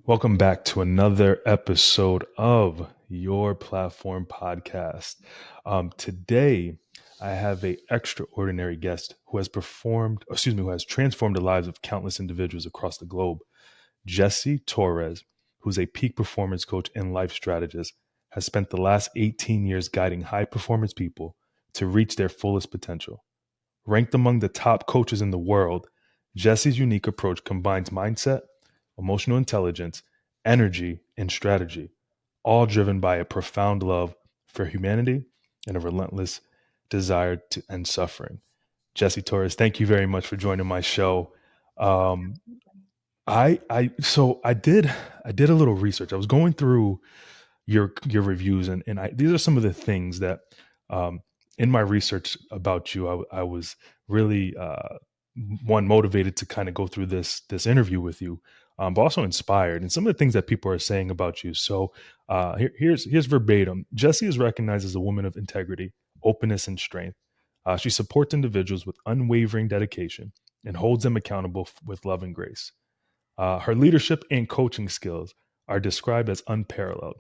Welcome back to another episode of Your Platform Podcast. Today, I have a extraordinary guest who has who has transformed the lives of countless individuals across the globe. Jessie Torres, who's a peak performance coach and life strategist, has spent the last 18 years guiding high performance people to reach their fullest potential. Ranked among the top coaches in the world, Jessie's unique approach combines mindset, emotional intelligence, energy, and strategy, all driven by a profound love for humanity and a relentless desire to end suffering. Jessie Torres, thank you very much for joining my show. Um, I did a little research. I was going through your reviews, and these are some of the things that um, in my research about you, I was really one motivated to kind of go through this interview with you, but also inspired. And some of the things that people are saying about you. So here's verbatim. Jessie is recognized as a woman of integrity, openness, and strength. She supports individuals with unwavering dedication and holds them accountable with love and grace. Her leadership and coaching skills are described as unparalleled.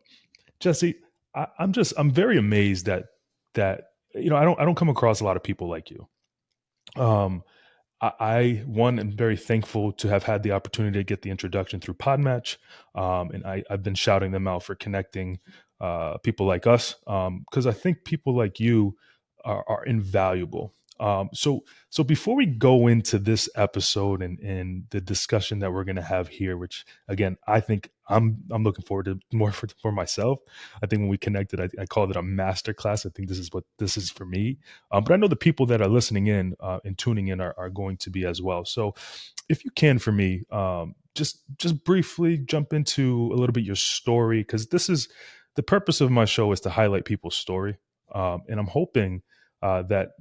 Jessie, I'm very amazed that I don't come across a lot of people like you. Um, I am very thankful to have had the opportunity to get the introduction through Podmatch, and I've been shouting them out for connecting people like us because I think people like you are invaluable. So before we go into this episode and the discussion that we're going to have here, which again I think I'm looking forward to more for myself. I think when we connected, I called it a master class. I think this is what this is for me. But I know the people that are listening in and tuning in are going to be as well. So if you can for me, just briefly jump into a little bit your story, because this is the purpose of my show is to highlight people's story. And I'm hoping that,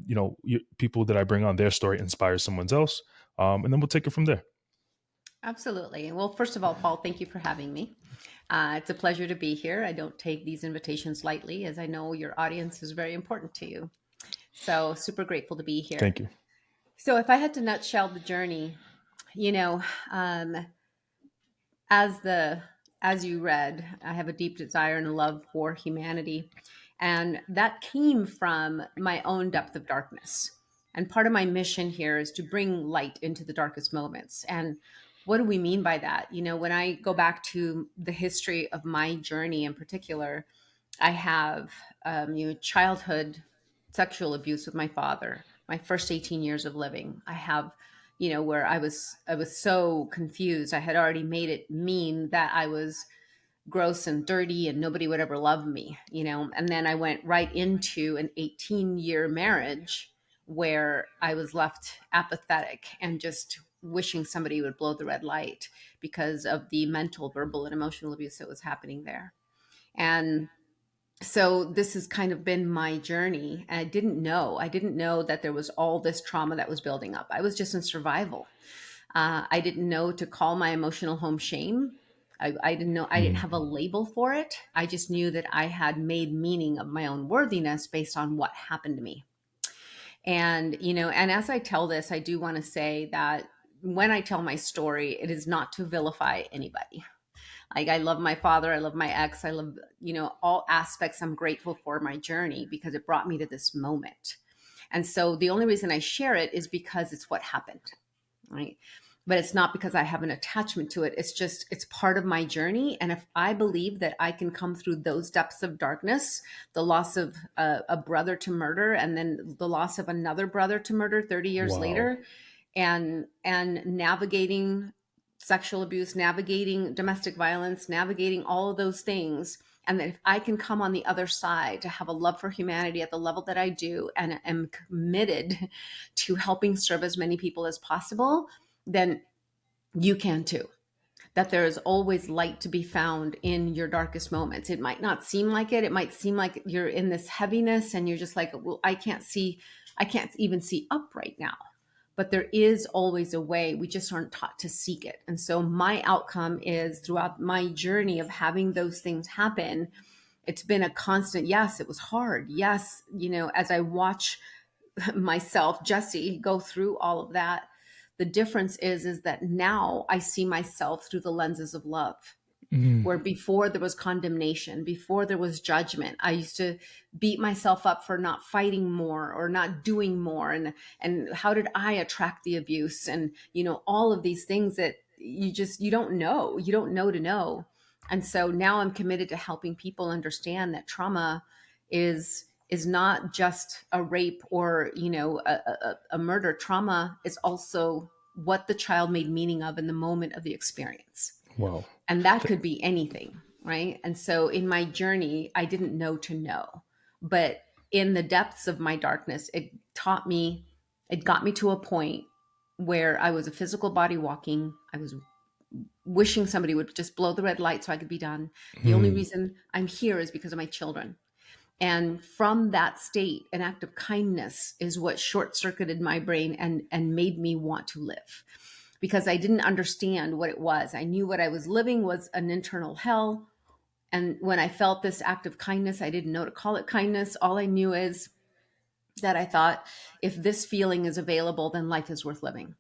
people that I bring on their story inspires someone else. And then we'll take it from there. Absolutely. Well, first of all, Paul, thank you for having me. It's a pleasure to be here. I don't take these invitations lightly, as I know your audience is very important to you. So, super grateful to be here. Thank you. So, if I had to nutshell the journey, you know, um, as the as you read, I have a deep desire and love for humanity, and that came from my own depth of darkness. And part of my mission here is to bring light into the darkest moments. And what do we mean by that? When I go back to the history of my journey in particular, I have childhood sexual abuse with my father. My first 18 years of living, I have, where I was so confused. I had already made it mean that I was gross and dirty and nobody would ever love me, And then I went right into an 18-year marriage where I was left apathetic and just wishing somebody would blow the red light because of the mental, verbal, and emotional abuse that was happening there. And so this has kind of been my journey. And I didn't know that there was all this trauma that was building up. I was just in survival. I didn't know to call my emotional home shame. I didn't know, I didn't Mm. have a label for it. I just knew that I had made meaning of my own worthiness based on what happened to me. And as I tell this, I do want to say that when I tell my story, it is not to vilify anybody. Like, I love my father, I love my ex, I love, all aspects. I'm grateful for my journey because it brought me to this moment. And so the only reason I share it is because it's what happened, right? But it's not because I have an attachment to it. It's part of my journey. And if I believe that I can come through those depths of darkness, the loss of a brother to murder, and then the loss of another brother to murder 30 years Wow. later, and navigating sexual abuse, navigating domestic violence, navigating all of those things. And that if I can come on the other side to have a love for humanity at the level that I do and am committed to helping serve as many people as possible, then you can too. That there is always light to be found in your darkest moments. It might not seem like it. It might seem like you're in this heaviness and you're just like, well, I can't even see up right now. But there is always a way. We just aren't taught to seek it. And so my outcome is, throughout my journey of having those things happen, it's been a constant. Yes, it was hard. Yes, as I watch myself, Jessie, go through all of that, the difference is that now I see myself through the lenses of love. Mm. where before there was condemnation, before there was judgment, I used to beat myself up for not fighting more or not doing more. And how did I attract the abuse? And, all of these things that you don't know. You don't know to know. And so now I'm committed to helping people understand that trauma is not just a rape or, a murder. Trauma is also what the child made meaning of in the moment of the experience, Wow. and that Th- could be anything, right? And so in my journey, I didn't know to know, but in the depths of my darkness, it got me to a point where I was a physical body walking. I was wishing somebody would just blow the red light so I could be done. The only mm. reason I'm here is because of my children. And from that state, an act of kindness is what short circuited my brain and made me want to live, because I didn't understand what it was. I knew what I was living was an internal hell. And when I felt this act of kindness, I didn't know to call it kindness. All I knew is that I thought, if this feeling is available, then life is worth living.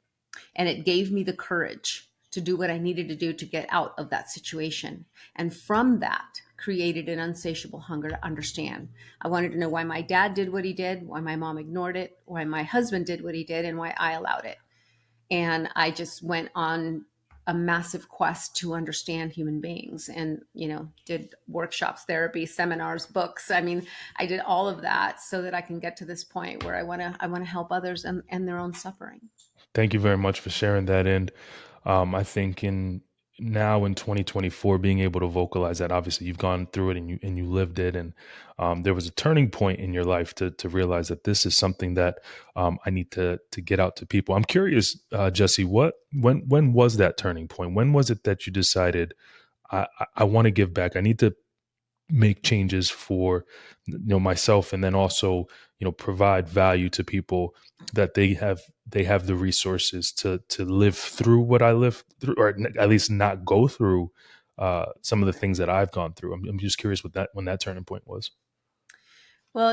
And it gave me the courage to do what I needed to do to get out of that situation. And from that, created an insatiable hunger to understand. I wanted to know why my dad did what he did, why my mom ignored it, why my husband did what he did, and why I allowed it. And I just went on a massive quest to understand human beings, and did workshops, therapy, seminars, books. I mean, I did all of that so that I can get to this point where I want to help others and their own suffering. Thank you very much for sharing that. And I think in 2024, being able to vocalize that, obviously you've gone through it and you lived it, and there was a turning point in your life to realize that this is something that I need to get out to people. I'm curious, Jesse, when was that turning point? When was it that you decided I want to give back? I need to make changes for myself, and then also provide value to people, that they have the resources to live through what I live through, or at least not go through some of the things that I've gone through. I'm just curious what that when that turning point was. Well,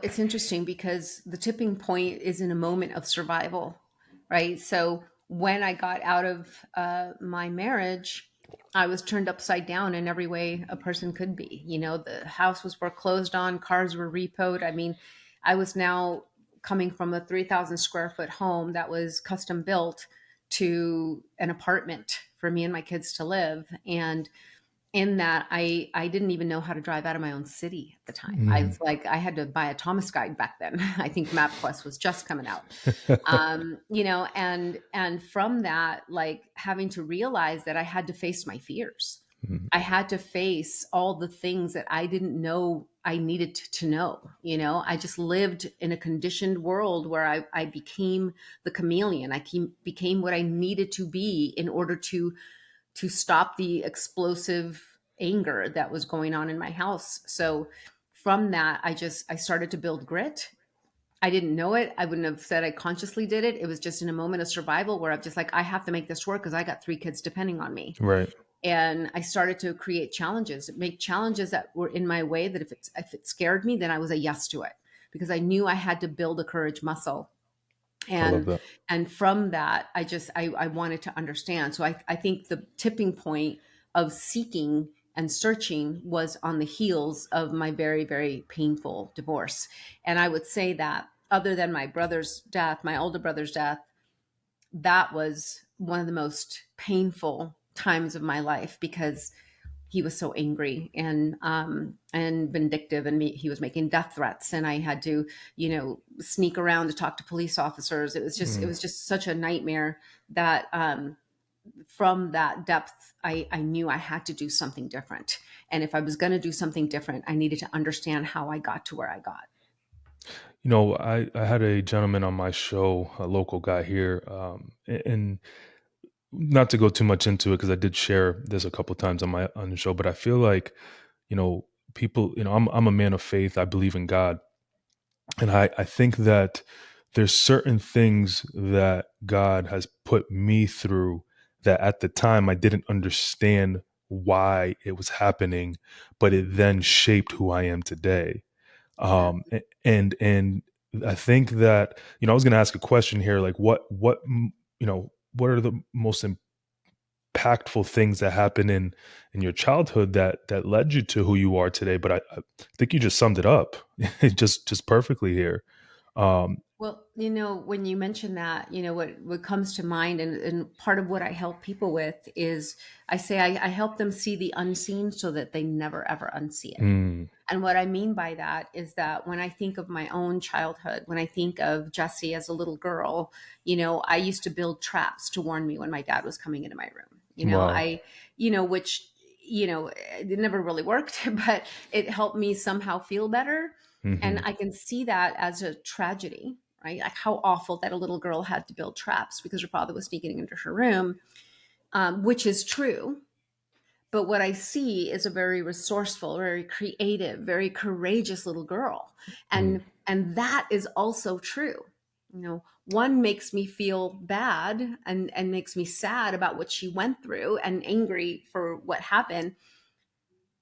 it's interesting because the tipping point is in a moment of survival, right? So when I got out of my marriage, I was turned upside down in every way a person could be. The house was foreclosed on, cars were repoed. I mean, I was now coming from a 3,000 square foot home that was custom built to an apartment for me and my kids to live. And in that, I didn't even know how to drive out of my own city at the time. I Mm. was like, I had to buy a Thomas guide back then. I think MapQuest was just coming out. And from that, like, having to realize that I had to face my fears. Mm. I had to face all the things that I didn't know I needed to know. I just lived in a conditioned world where I became the chameleon. Became what I needed to be in order to stop the explosive anger that was going on in my house. So from that, I started to build grit. I didn't know it. I wouldn't have said I consciously did it. It was just in a moment of survival where I'm just like, I have to make this work because I got 3 kids depending on me. Right. And I started to create challenges, make challenges that were in my way, that if it scared me, then I was a yes to it, because I knew I had to build a courage muscle. I love and that. and from that, I wanted to understand. So I think the tipping point of seeking and searching was on the heels of my very, very painful divorce. And I would say that, other than my brother's death, my older brother's death, that was one of the most painful times of my life, because he was so angry and vindictive, and he was making death threats, and I had to sneak around to talk to police officers. It Mm. was just such a nightmare that from that depth, I knew I had to do something different. And if I was going to do something different, I needed to understand how I got to where I got. I had a gentleman on my show, a local guy here, and not to go too much into it because I did share this a couple times on the show, but I feel like you know people, I'm a man of faith. I believe in God, and I think that there's certain things that God has put me through that at the time I didn't understand why it was happening, but it then shaped who I am today. And I think that I was going to ask a question here, like what are the most impactful things that happened in your childhood that led you to who you are today. But I think you just summed it up just perfectly here. Um, Well, when you mention that, what comes to mind, and part of what I help people with is I say I help them see the unseen so that they never ever unsee it. mm, And what I mean by that is that when I think of my own childhood, when I think of Jessie as a little girl, I used to build traps to warn me when my dad was coming into my room. wow. Which, it never really worked, but it helped me somehow feel better. And Hmm. I can see that as a tragedy, right? Like how awful that a little girl had to build traps because her father was sneaking into her room, which is true. But what I see is a very resourceful, very creative, very courageous little girl. Mm, And that is also true. One makes me feel bad and makes me sad about what she went through and angry for what happened.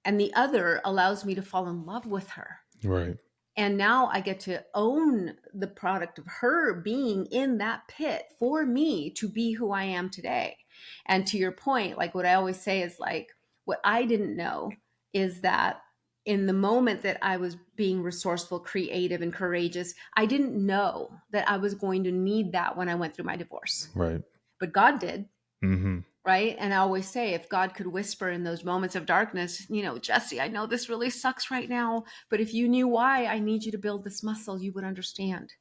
And the other allows me to fall in love with her. right. And now I get to own the product of her being in that pit for me to be who I am today. And to your point, like what I always say is like, what I didn't know is that in the moment that I was being resourceful, creative, and courageous, I didn't know that I was going to need that when I went through my divorce. Right. But God did. Hmm. Right. And I always say, if God could whisper in those moments of darkness, Jesse, I know this really sucks right now, but if you knew why I need you to build this muscle, you would understand.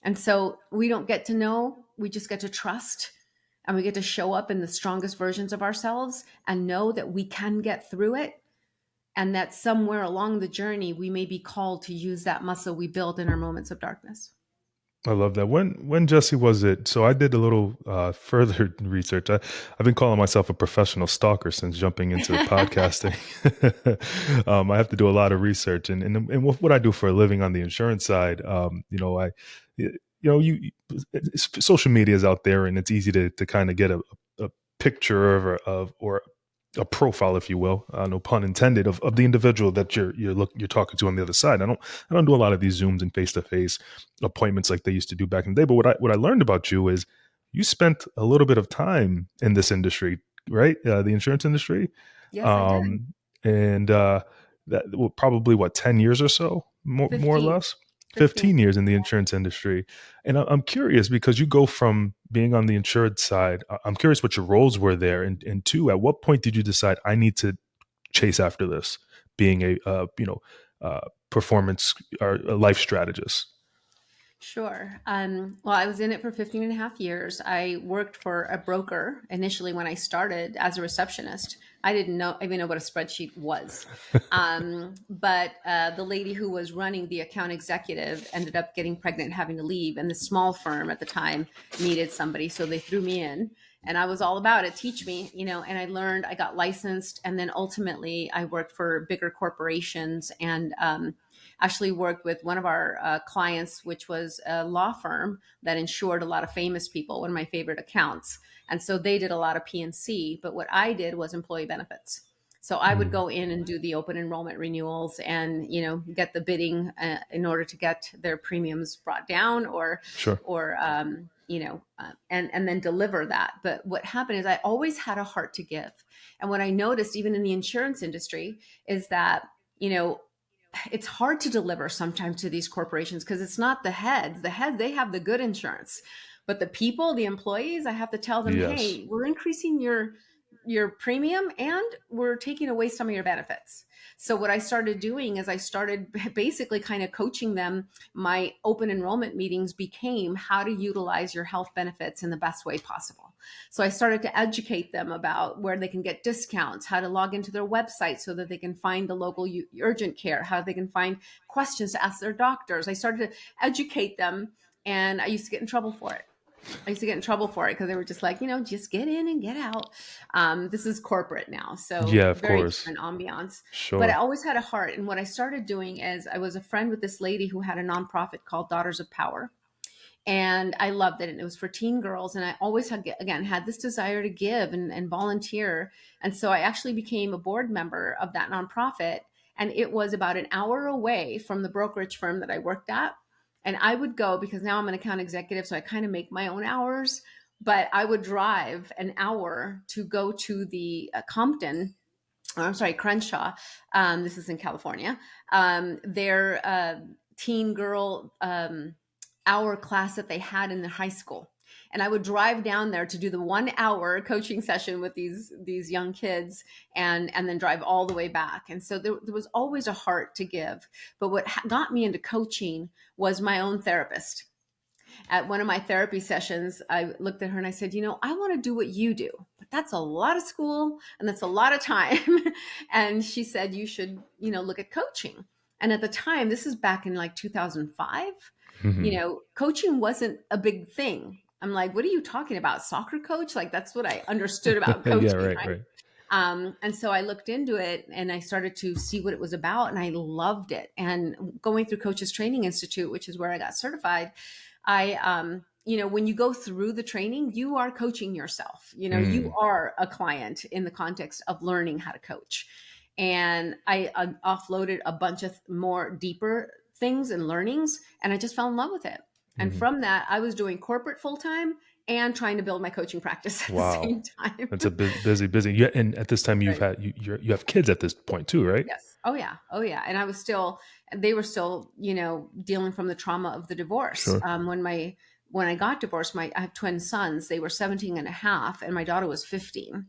And so we don't get to know, we just get to trust, and we get to show up in the strongest versions of ourselves and know that we can get through it. And that somewhere along the journey, we may be called to use that muscle we built in our moments of darkness. I love that. When Jesse was it? So I did a little further research. I've been calling myself a professional stalker since jumping into podcasting. I have to do a lot of research, and what I do for a living on the insurance side, social media is out there, and it's easy to kind of get a picture of or a profile, if you will, no pun intended, of the individual that you're talking to on the other side. I don't do a lot of these Zooms and face to face appointments like they used to do back in the day. But what I learned about you is you spent a little bit of time in this industry, right? The insurance industry, Yes, I did. um, and that well, probably what 10 years or so, more or 15, less. 15 15. years in the insurance industry. And I'm curious because you go from being on the insured side. I'm curious what your roles were there. And two, at what point did you decide I need to chase after this, being a performance or a life strategist? Sure. Well, I was in it for 15 and a half years. I worked for a broker initially when I started as a receptionist. I didn't even know what a spreadsheet was. But the lady who was running the account executive ended up getting pregnant and having to leave. And the small firm at the time needed somebody. So they threw me in. And I was all about it. Teach me, and I learned, I got licensed. And then ultimately, I worked for bigger corporations and actually worked with one of our clients, which was a law firm that insured a lot of famous people, one of my favorite accounts. And so they did a lot of PNC, but what I did was employee benefits. So I would Mm, go in and do the open enrollment renewals and get the bidding in order to get their premiums brought down sure. and then deliver that. But what happened is I always had a heart to give. And what I noticed even in the insurance industry is that you know it's hard to deliver sometimes to these corporations because it's not the heads. The heads, they have the good insurance. But the people, the employees, I have to tell them, Yes. hey, we're increasing your premium and we're taking away some of your benefits. So what I started doing is I started basically kind of coaching them. My open enrollment meetings became how to utilize your health benefits in the best way possible. So I started to educate them about where they can get discounts, how to log into their website so that they can find the local urgent care, how they can find questions to ask their doctors. I started to educate them, and I used to get in trouble for it. Because they were just like, just get in and get out. This is corporate now, so Yeah, of very course. different ambiance. But I Sure. always had a heart. And what I started doing is I was a friend with this lady who had a nonprofit called Daughters of Power. And I loved it. And it was for teen girls. And I always had this desire to give and volunteer. And so I actually became a board member of that nonprofit. And it was about an hour away from the brokerage firm that I worked at. And I would go because now I'm an account executive. So I kind of make my own hours. but I would drive an hour to go to the Compton, I'm sorry, Crenshaw. This is in California. Their teen girl hour class that they had in the high school. And I would drive down there to do the 1 hour coaching session with these young kids, and then drive all the way back. And so there was always a heart to give. But what got me into coaching was my own therapist. At one of my therapy sessions, I looked at her and I said, I want to do what you do, but that's a lot of school and that's a lot of time. And she said, you should, look at coaching. And at the time, this is back in like 2005, Hmm. coaching wasn't a big thing. I'm like, what are you talking about? Soccer coach? Like, that's what I understood about Yeah, coaching, right, right? right. And so I looked into it and I started to see what it was about, and I loved it. And going through Coaches Training Institute, which is where I got certified, when you go through the training, you are coaching yourself. You Mm. are a client in the context of learning how to coach. And I offloaded a bunch of more deeper things and learnings, and I just fell in love with it. And Hmm. from that, I was doing corporate full time and trying to build my coaching practice at the Wow. same time. That's a busy. Yeah, and at this time you've Right. had you have kids at this point too, right? Yes. Oh yeah. Oh yeah. And they were still, dealing from the trauma of the divorce. Sure. When I got divorced, I have twin sons. They were 17 and a half, and my daughter was 15.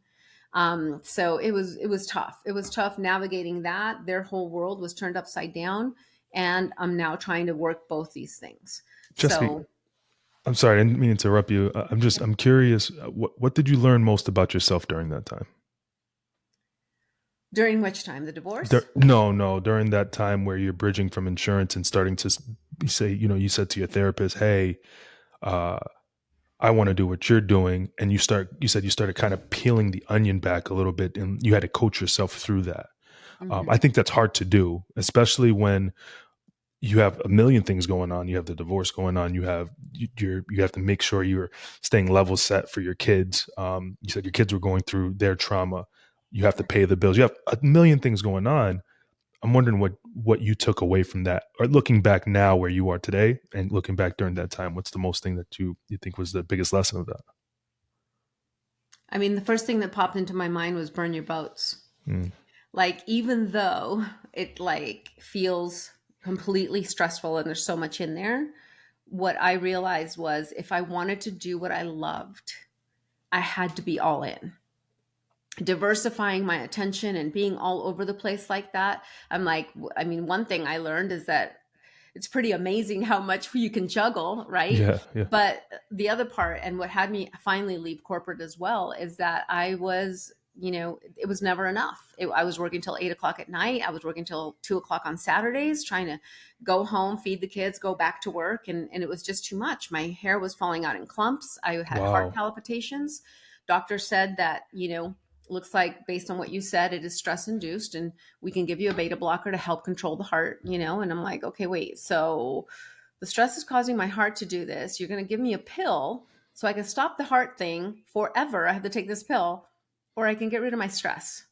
So it was tough. It was tough navigating that. Their whole world was turned upside down. And I'm now trying to work both these things. Jesse, So I'm sorry, I didn't mean to interrupt you. I'm curious. What did you learn most about yourself during that time? during which time? The divorce? No, during that time where you're bridging from insurance and starting to say, you said to your therapist, "Hey, uh, I want to do what you're doing," and you said you started kind of peeling the onion back a little bit, and you had to coach yourself through that. I Hmm. think that's hard to do, especially when you have a million things going on. You have the divorce going on. You have to make sure you're staying level set for your kids. You said your kids were going through their trauma. You have to Right. pay the bills. You have a million things going on. I'm wondering what you took away from that, or looking back now where you are today, and looking back during that time. What's the most thing that you think was the biggest lesson of that? I mean, the first thing that popped into my mind was burn your boats. Mm, Like, even though it like feels completely stressful and there's so much in there, what I realized was if I wanted to do what I loved, I had to be all in. Diversifying my attention and being all over the place like that. I'm like, I mean, one thing I learned is that it's pretty amazing how much you can juggle, right? yeah, yeah. But the other part, and what had me finally leave corporate as well, is that I was, it was never enough. I was working till 8 o'clock at night. I was working till 2 o'clock on Saturdays, trying to go home, feed the kids, go back to work. And it was just too much. My hair was falling out in clumps. I had heart Wow. palpitations. Doctor said that, looks like based on what you said, it is stress induced, and we can give you a beta blocker to help control the heart, and I'm like, okay, wait, so the stress is causing my heart to do this. You're going to give me a pill so I can stop the heart thing forever. I have to take this pill, or I can get rid of my stress.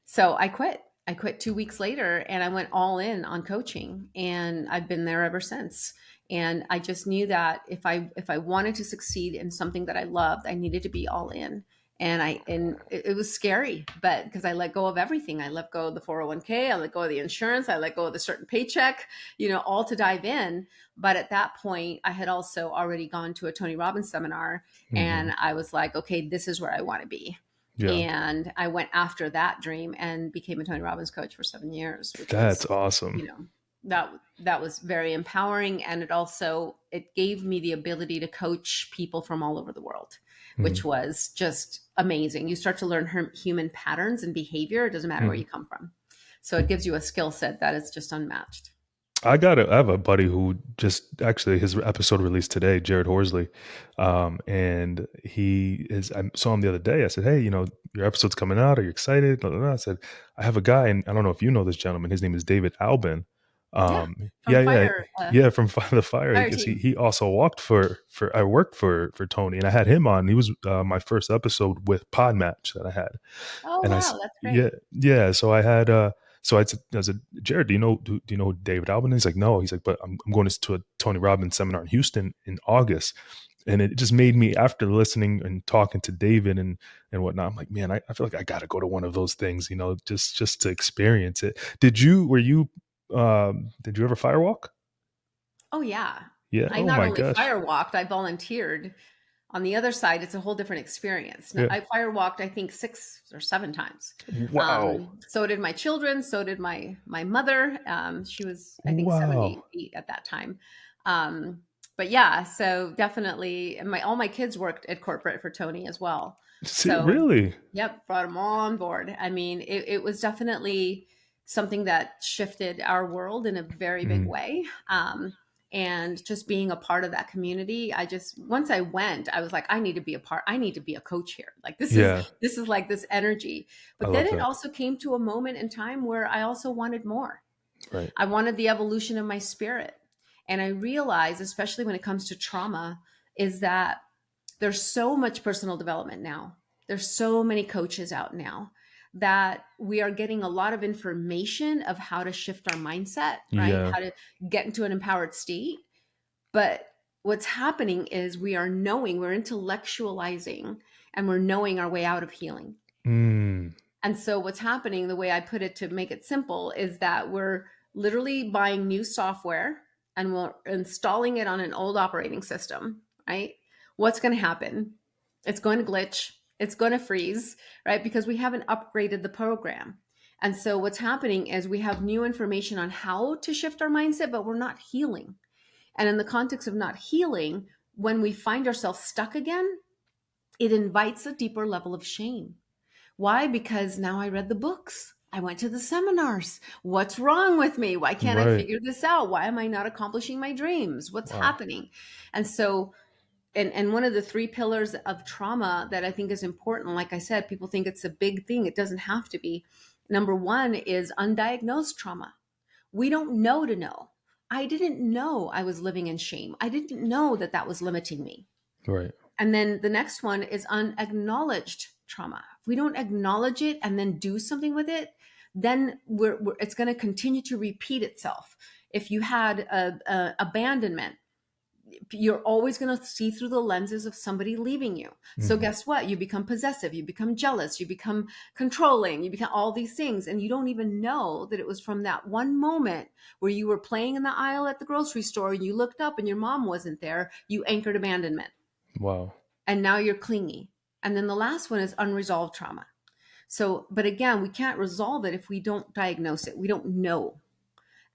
So I quit 2 weeks later, and I went all in on coaching, and I've been there ever since. And I just knew that if I wanted to succeed in something that I loved, I needed to be all in. And it was scary, but because I let go of everything. I let go of the 401k, I let go of the insurance, I let go of the certain paycheck, all to dive in. But at that point, I had also already gone to a Tony Robbins seminar, Hmm. and I was like, okay, this is where I want to be. Yeah, And I went after that dream and became a Tony Robbins coach for 7 years, which that's was, awesome. you know, that was very empowering. And it gave me the ability to coach people from all over the world, which Hmm. was just amazing. You start to learn human patterns and behavior. It doesn't matter where Hmm. you come from. So it gives you a skill set that is just unmatched. I have a buddy who just actually his episode released today, Jared Horsley, and I saw him the other day. I said, "Hey, your episode's coming out. Are you excited?" Blah, blah, blah. I said, "I have a guy, and I don't know if you know this gentleman. His name is David Albin. Yeah. Yeah, From yeah, fire, yeah, from the fire. fire Because he team. he also walked for I worked for Tony, and I had him on. He was my first episode with Podmatch that I had, Oh, and wow. That's yeah, great. yeah. So I had I said, Jared, do you know who David Albin is? He's like, no. He's like, but I'm going to a Tony Robbins seminar in Houston in August. And it just made me, after listening and talking to David and whatnot, I'm like, man, I feel like I got to go to one of those things, just to experience it. Did you ever firewalk? Oh yeah. Yeah. I Oh not my only gosh. fire walked, I volunteered. On the other side, it's a whole different experience. Now, Yeah. I fire walked, I think, 6 or 7 times. Wow. So did my children. So did my mother. She was, I think, Wow. 78 at that time. Um, but yeah, so definitely, and all my kids worked at corporate for Tony as well. See, So, really? yep, brought them all on board. I mean, it was definitely something that shifted our world in a very big Mm, way. And just being a part of that community, I just, once I went, I was like, I need to be a part, I need to be a coach here. Like, yeah. this is like this energy. I But then love it that. also came to a moment in time where I also wanted more. Right. I wanted the evolution of my spirit. And I realized, especially when it comes to trauma, is that there's so much personal development now. There's so many coaches out now that we are getting a lot of information of how to shift our mindset, right? Yeah. How to get into an empowered state. But what's happening is we're intellectualizing, and we're knowing our way out of healing. Mm, And so what's happening, the way I put it to make it simple, is that we're literally buying new software and we're installing it on an old operating system, right? What's going to happen? It's going to glitch, it's going to freeze, right? Because we haven't upgraded the program. And so what's happening is we have new information on how to shift our mindset, but we're not healing. And in the context of not healing, when we find ourselves stuck again, it invites a deeper level of shame. Why? Because now I read the books. I went to the seminars. What's wrong with me? Why can't I right. figure this out? Why am I not accomplishing my dreams? What's Wow. happening? And so, and one of the three pillars of trauma that I think is important, like I said, people think it's a big thing. It doesn't have to be. Number one is undiagnosed trauma. We don't know to know. I didn't know I was living in shame. I didn't know that that was limiting me. Right. And then the next one is unacknowledged trauma. If we don't acknowledge it and then do something with it, then it's going to continue to repeat itself. If you had abandonment, you're always going to see through the lenses of somebody leaving you. So Hmm. guess what? You become possessive, you become jealous, you become controlling, you become all these things. And you don't even know that it was from that one moment where you were playing in the aisle at the grocery store and you looked up and your mom wasn't there. You anchored abandonment, Wow. and now you're clingy. And then the last one is unresolved trauma. So, but again, we can't resolve it if we don't diagnose it. We don't know.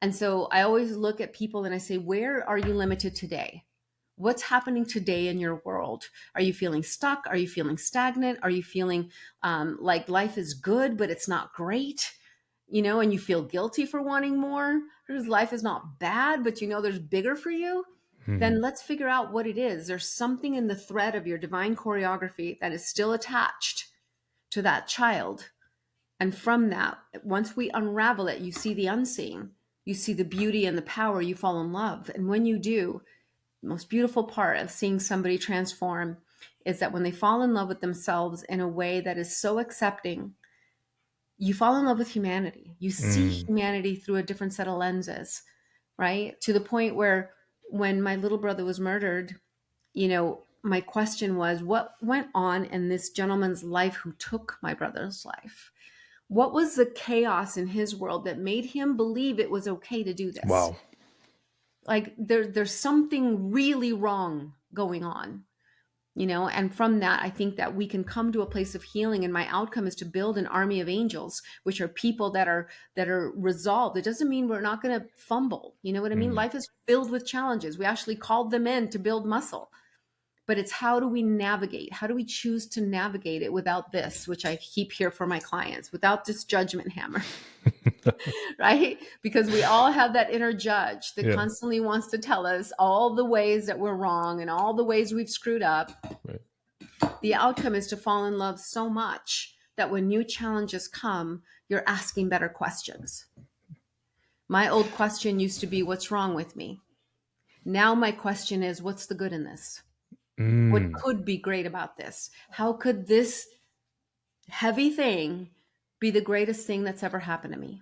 And so I always look at people and I say, where are you limited today? What's happening today in your world? Are you feeling stuck? Are you feeling stagnant? Are you feeling like life is good, but it's not great? And you feel guilty for wanting more? Because life is not bad, but there's bigger for you? Hmm. Then let's figure out what it is. There's something in the thread of your divine choreography that is still attached to that child. And from that, once we unravel it, you see the unseen, you see the beauty and the power, you fall in love. And when you do, the most beautiful part of seeing somebody transform is that when they fall in love with themselves in a way that is so accepting, you fall in love with humanity. You see Mm, humanity through a different set of lenses, right? To the point where when my little brother was murdered, my question was, what went on in this gentleman's life who took my brother's life? What was the chaos in his world that made him believe it was okay to do this? wow. Like there's something really wrong going on, and from that, I think that we can come to a place of healing. And my outcome is to build an army of angels, which are people that are resolved. It doesn't mean we're not going to fumble. You know what I mean? Mm, Life is filled with challenges. We actually called them in to build muscle, but it's how do we navigate? How do we choose to navigate it without this, which I keep here for my clients, without this judgment hammer, right? Because we all have that inner judge that yeah. constantly wants to tell us all the ways that we're wrong and all the ways we've screwed up. Right. The outcome is to fall in love so much that when new challenges come, you're asking better questions. My old question used to be, what's wrong with me? Now my question is, what's the good in this? What Mm, could be great about this? How could this heavy thing be the greatest thing that's ever happened to me?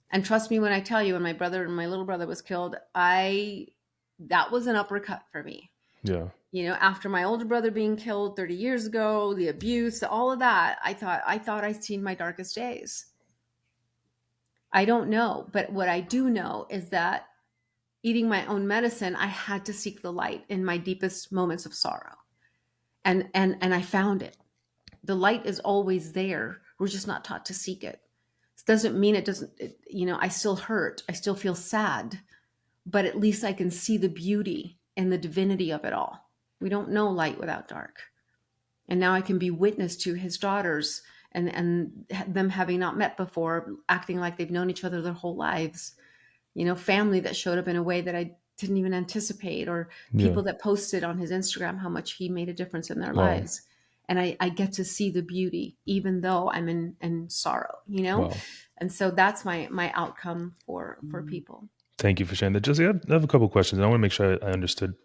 And trust me when I tell you, when my little brother was killed, that was an uppercut for me. Yeah. After my older brother being killed 30 years ago, the abuse, all of that, I thought I'd seen my darkest days. I don't know, but what I do know is that eating my own medicine, I had to seek the light in my deepest moments of sorrow. And I found it. The light is always there. We're just not taught to seek it. This doesn't mean it doesn't, I still hurt. I still feel sad, but at least I can see the beauty and the divinity of it all. We don't know light without dark. And now I can be witness to his daughters and them having not met before, acting like they've known each other their whole lives. Family that showed up in a way that I didn't even anticipate, or Yeah. people that posted on his Instagram how much he made a difference in their Wow. lives. And I get to see the beauty, even though I'm in sorrow. Wow. And so that's my outcome for people. Thank you for sharing that, Jesse. I have a couple of questions. I want to make sure I understood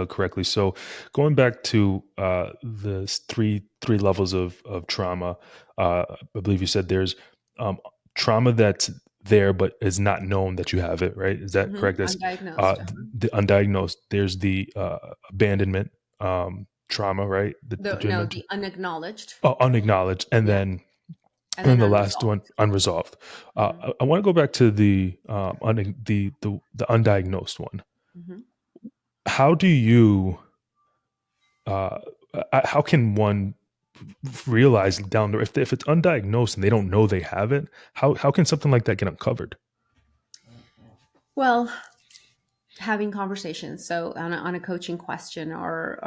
correctly. So, going back to the three levels of trauma, I believe you said there's um, trauma that's there but is not known that you have it. Right? Is that correct? That's Undiagnosed. the undiagnosed. There's the abandonment trauma, right? That you No, mentioned. the unacknowledged. Oh, unacknowledged, and Yeah. then And and then the last one, unresolved. unresolved. Hmm. I want to go back to the undiagnosed one. Hmm. How do you uh, how can one realize down there if it's undiagnosed and they don't know they have it? How can something like that get uncovered? Well, having conversations. So on a coaching question or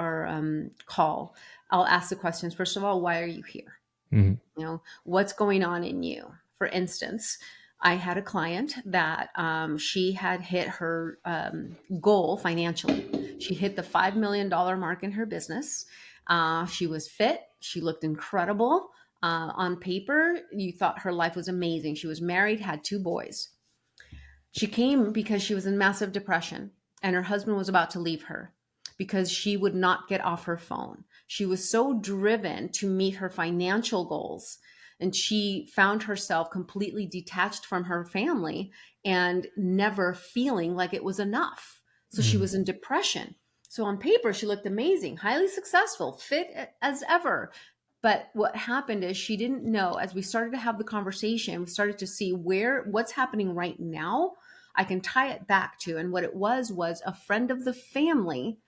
call, I'll ask the questions. First of all, why are you here? Mhm. What's going on in you? For instance, I had a client that she had hit her goal financially. She hit the $5 million mark in her business. She was fit. She looked incredible. On paper, you thought her life was amazing. She was married, had two boys. She came because she was in massive depression and her husband was about to leave her because she would not get off her phone. She was so driven to meet her financial goals, and she found herself completely detached from her family and never feeling like it was enough. So she Mm. was in depression. So on paper, she looked amazing, highly successful, fit as ever. But what happened is she didn't know. As we started to have the conversation, we started to see what's happening right now. I can tie it back to, and what it was a friend of the family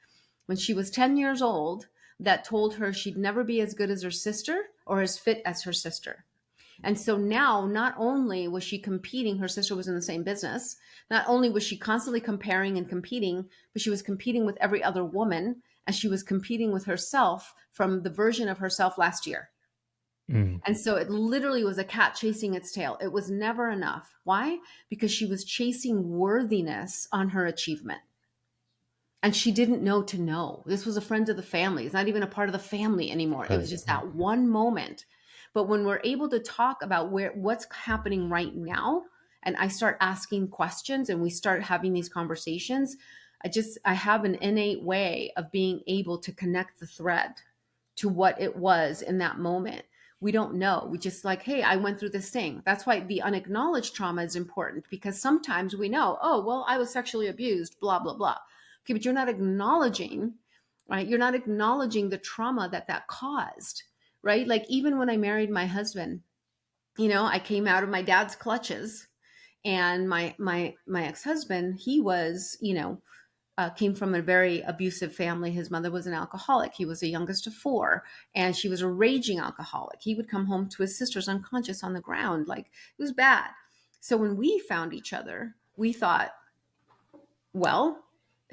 when she was 10 years old that told her she'd never be as good as her sister or as fit as her sister. And so now, not only was she competing, her sister was in the same business, not only was she constantly comparing and competing, but she was competing with every other woman, and she was competing with herself from the version of herself last year. Mm. And so it literally was a cat chasing its tail. It was never enough. Why? Because she was chasing worthiness on her achievement. And she didn't know to know. This was a friend of the family. It's not even a part of the family anymore. It was Right. just Right. that one moment. But when we're able to talk about what's happening right now, and I start asking questions and we start having these conversations, I have an innate way of being able to connect the thread to what it was in that moment. We don't know. We just like, hey, I went through this thing. That's why the unacknowledged trauma is important, because sometimes we know, oh, well, I was sexually abused, blah, blah, blah. Okay, but you're not acknowledging, right? You're not acknowledging the trauma that caused, right? Like even when I married my husband, I came out of my dad's clutches, and my ex-husband, he was, came from a very abusive family. His mother was an alcoholic. He was the youngest of four, and she was a raging alcoholic. He would come home to his sisters unconscious on the ground. Like, it was bad. So when we found each other, we thought, well,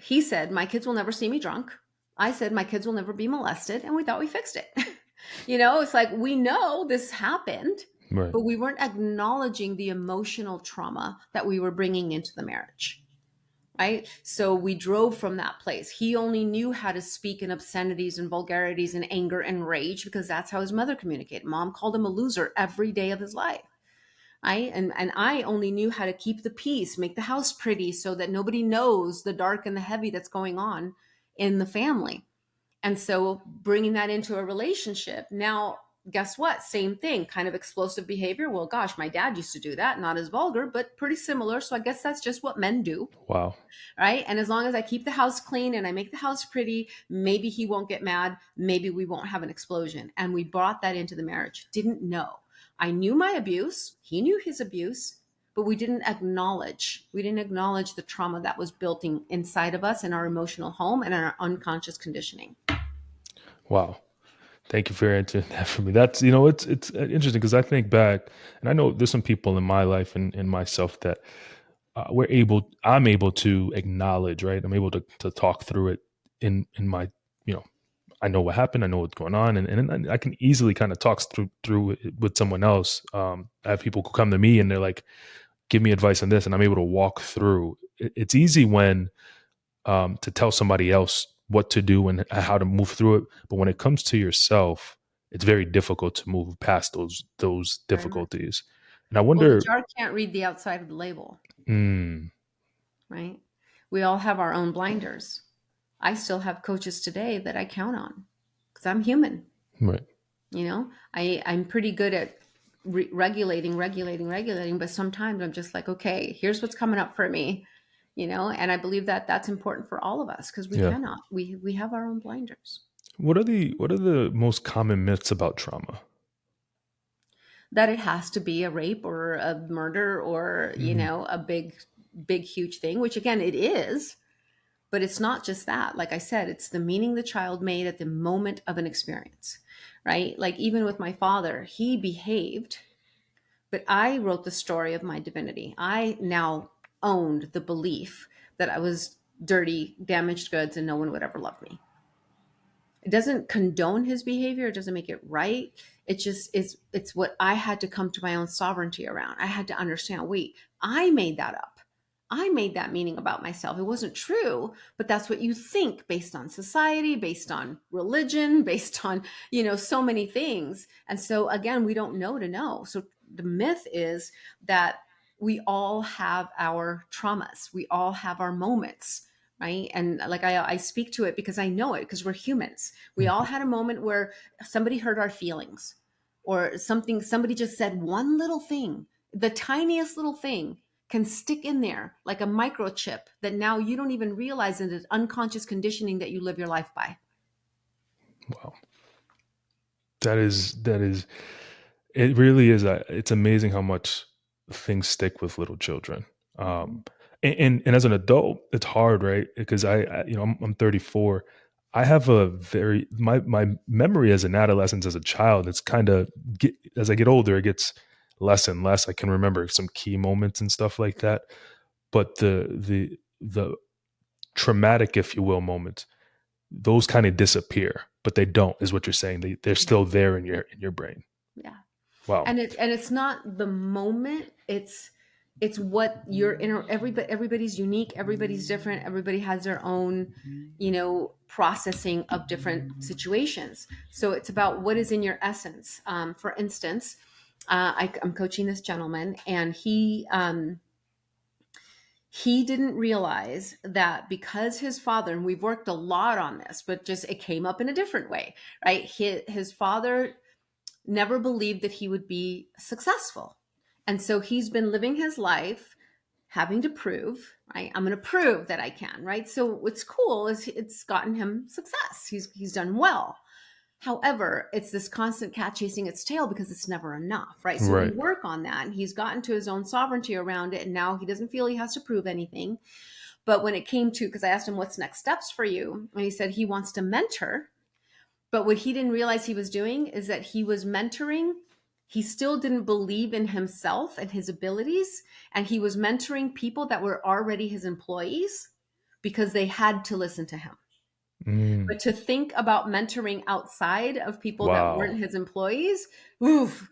he said, my kids will never see me drunk. I said, my kids will never be molested. And we thought we fixed it. It's like we know this happened, Right. but we weren't acknowledging the emotional trauma that we were bringing into the marriage. Right. So we drove from that place. He only knew how to speak in obscenities and vulgarities and anger and rage because that's how his mother communicated. Mom called him a loser every day of his life. And I only knew how to keep the peace, make the house pretty so that nobody knows the dark and the heavy that's going on in the family. And so bringing that into a relationship, now guess what? Same thing, kind of explosive behavior. Well, gosh, my dad used to do that. Not as vulgar, but pretty similar. So I guess that's just what men do. Wow. Right. And as long as I keep the house clean and I make the house pretty, maybe he won't get mad. Maybe we won't have an explosion. And we brought that into the marriage. Didn't know. I knew my abuse. He knew his abuse, but we didn't acknowledge. We didn't acknowledge the trauma that was built inside of us in our emotional home and in our unconscious conditioning. Wow. Thank you for answering that for me. That's, it's interesting because I think back, and I know there's some people in my life and myself that I'm able to acknowledge, right? I'm able to talk through it in my, I know what happened. I know what's going on. And I can easily kind of talk through it with someone else. I have people who come to me and they're like, give me advice on this. And I'm able to walk through. It's easy when, to tell somebody else what to do and how to move through it. But when it comes to yourself, it's very difficult to move past those Very much. difficulties. And I Well, the wonder, jar can't read the outside of the label, mm, right? We all have our own blinders. I still have coaches today that I count on because I'm human. right. I'm pretty good at regulating, but sometimes I'm just like, okay, here's what's coming up for me, and I believe that that's important for all of us because Yeah. we have our own blinders. What are the most common myths about trauma? That it has to be a rape or a murder or, Mm, a big, huge thing, which again, it is. But it's not just that. Like I said, it's the meaning the child made at the moment of an experience, right? Like even with my father, he behaved, but I wrote the story of my divinity. I now owned the belief that I was dirty, damaged goods, and no one would ever love me. It doesn't condone his behavior. It doesn't make it right. It just is, it's what I had to come to my own sovereignty around. I had to understand, wait, I made that up. I made that meaning about myself. It wasn't true, but that's what you think based on society, based on religion, based on, so many things. And so again, we don't know to know. So the myth is that we all have our traumas. We all have our moments, right? And like I speak to it because I know it because we're humans. We all mhm. had a moment where somebody hurt our feelings or somebody just said one little thing, the tiniest little thing can stick in there like a microchip that now you don't even realize it is unconscious conditioning that you live your life by. Wow. That is, it really is. It's amazing how much things stick with little children. Mm-hmm. Um, and as an adult, it's hard, right? Because I'm 34. I have a very my memory as an adolescent, as a child. It's kind of as I get older, it gets less and less. I can remember some key moments and stuff like that, but the traumatic, if you will, moments, those kind of disappear. But they don't, is what you're saying. They're Yeah. still there in your brain. Yeah. Wow. And it's not the moment, it's what you're in. Everybody's unique, everybody's different, everybody has their own processing of different situations. So it's about what is in your essence. For instance, I'm coaching this gentleman and he didn't realize that because his father, and we've worked a lot on this, but just it came up in a different way, right? His father never believed that he would be successful. And so he's been living his life having to prove, right? I'm going to prove that I can, right? So what's cool is it's gotten him success. He's done well. However, it's this constant cat chasing its tail because it's never enough, right? So we Right. work on that and he's gotten to his own sovereignty around it. And now he doesn't feel he has to prove anything. But when it came to, because I asked him, what's next steps for you? And he said he wants to mentor. But what he didn't realize he was doing is that he was mentoring. He still didn't believe in himself and his abilities. And he was mentoring people that were already his employees because they had to listen to him. Mm, But to think about mentoring outside of people that weren't wow. his employees,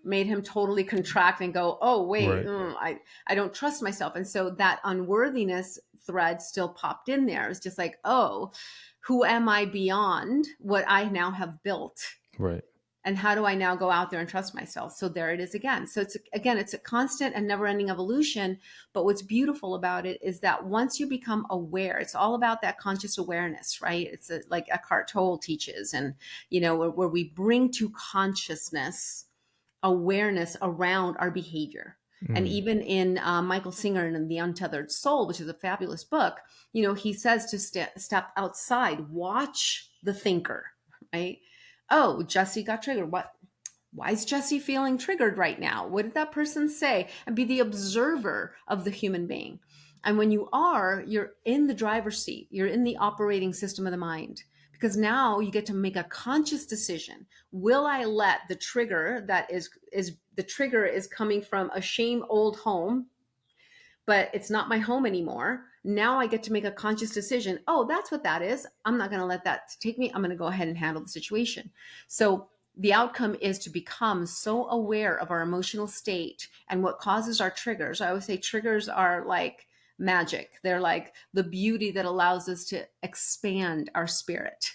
made him totally contract and go, oh, wait, Right. I don't trust myself. And so that unworthiness thread still popped in there. It's just like, oh, who am I beyond what I now have built? Right. And how do I now go out there and trust myself? So there it is again. So it's a constant and never ending evolution. But what's beautiful about it is that once you become aware, it's all about that conscious awareness, right? Like Eckhart Tolle teaches, and, where we bring to consciousness awareness around our behavior. And Mm, even in Michael Singer in The Untethered Soul, which is a fabulous book, he says to step outside, watch the thinker, right? Oh, Jessie got triggered. Why is Jessie feeling triggered right now? What did that person say? And be the observer of the human being. And when you're in the driver's seat, you're in the operating system of the mind, because now you get to make a conscious decision. Will I let the trigger the trigger is coming from a shame old home, but it's not my home anymore. Now I get to make a conscious decision. Oh, that's what that is. I'm not going to let that take me. I'm going to go ahead and handle the situation. So the outcome is to become so aware of our emotional state and what causes our triggers. I always say triggers are like magic. They're like the beauty that allows us to expand our spirit.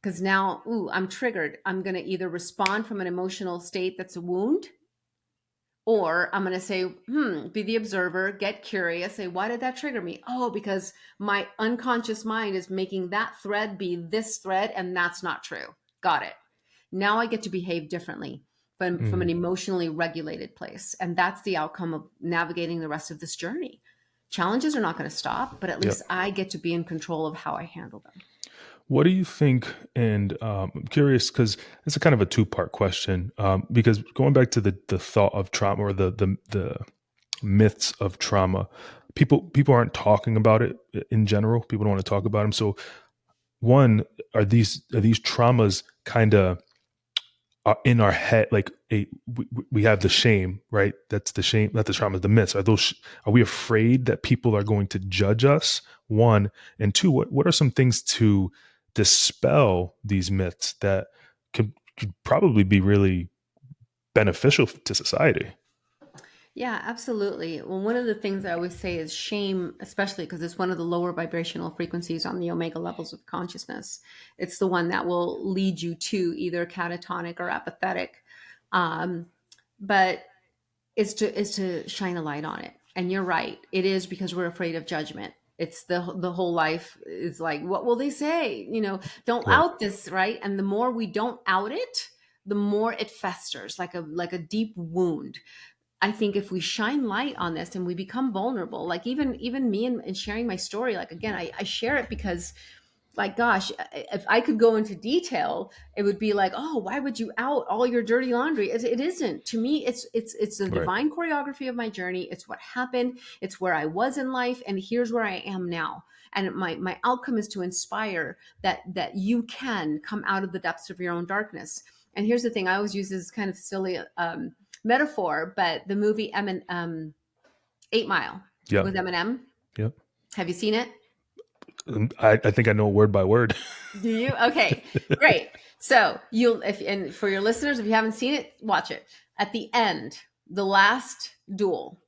Because now, ooh, I'm triggered. I'm going to either respond from an emotional state that's a wound, or I'm going to say, be the observer, get curious, say, why did that trigger me? Oh, because my unconscious mind is making that thread be this thread, and that's not true. Got it. Now I get to behave differently from an mm, emotionally regulated place. And that's the outcome of navigating the rest of this journey. Challenges are not going to stop, but at yep. least I get to be in control of how I handle them. What do you think? And I'm curious because it's a kind of a two-part question. Because going back to the thought of trauma, or the myths of trauma, people aren't talking about it in general. People don't want to talk about them. So, one, are these traumas kind of in our head? Like we have the shame, right? That's the shame, not the trauma, the myths. Are we afraid that people are going to judge us? One, and two, what are some things to dispel these myths that could probably be really beneficial to society? Yeah, absolutely. Well, one of the things I always say is shame, especially because it's one of the lower vibrational frequencies on the omega levels of consciousness. It's the one that will lead you to either catatonic or apathetic. Um, but is to shine a light on it. And you're right. It is because we're afraid of judgment. It's the whole life is like, what will they say? Don't Right. out this, right? And the more we don't out it, the more it festers like a deep wound. I think if we shine light on this and we become vulnerable, like even me and sharing my story, like again, I share it because, like, gosh, if I could go into detail, it would be like, oh, why would you out all your dirty laundry? It isn't. To me, it's the Right. divine choreography of my journey. It's what happened. It's where I was in life, and here's where I am now. And my outcome is to inspire that you can come out of the depths of your own darkness. And here's the thing: I always use this kind of silly metaphor, but the movie 8 Mile Yep. with Eminem. Yep. Have you seen it? I think I know word by word. Do you? Okay, great. So you'll, if and for your listeners, if you haven't seen it, watch it. At the end, the last duel,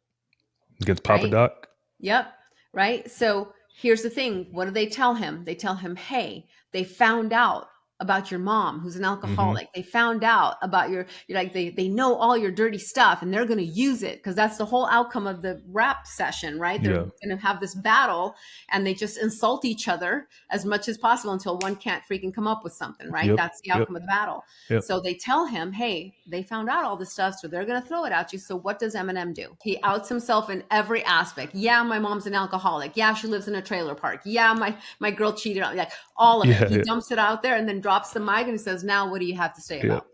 Against Papa right? Doc. Yep. Right. So here's the thing. What do they tell him? They tell him, hey, they found out about your mom who's an Hmm. alcoholic. They found out about you're like, they know all your dirty stuff and they're going to use it because that's the whole outcome of the rap session, right? They're Yeah. going to have this battle and they just insult each other as much as possible until one can't freaking come up with something, right? Yep. That's the Yep. outcome of the battle. Yep. So they tell him, hey, they found out all this stuff, so they're going to throw it at you. So what does Eminem do? He outs himself in every aspect. Yeah, my mom's an alcoholic. Yeah, she lives in a trailer park. Yeah, my girl cheated on me. Like all of it. Yeah. He Yeah. dumps it out there and then drops the mic and says, now what do you have to say Yep. about it?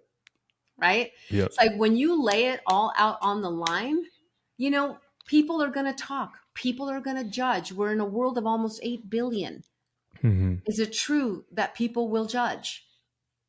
Right? Yep. It's like when you lay it all out on the line, you know, people are going to talk. People are going to judge. We're in a world of almost 8 billion. Hmm. Is it true that people will judge?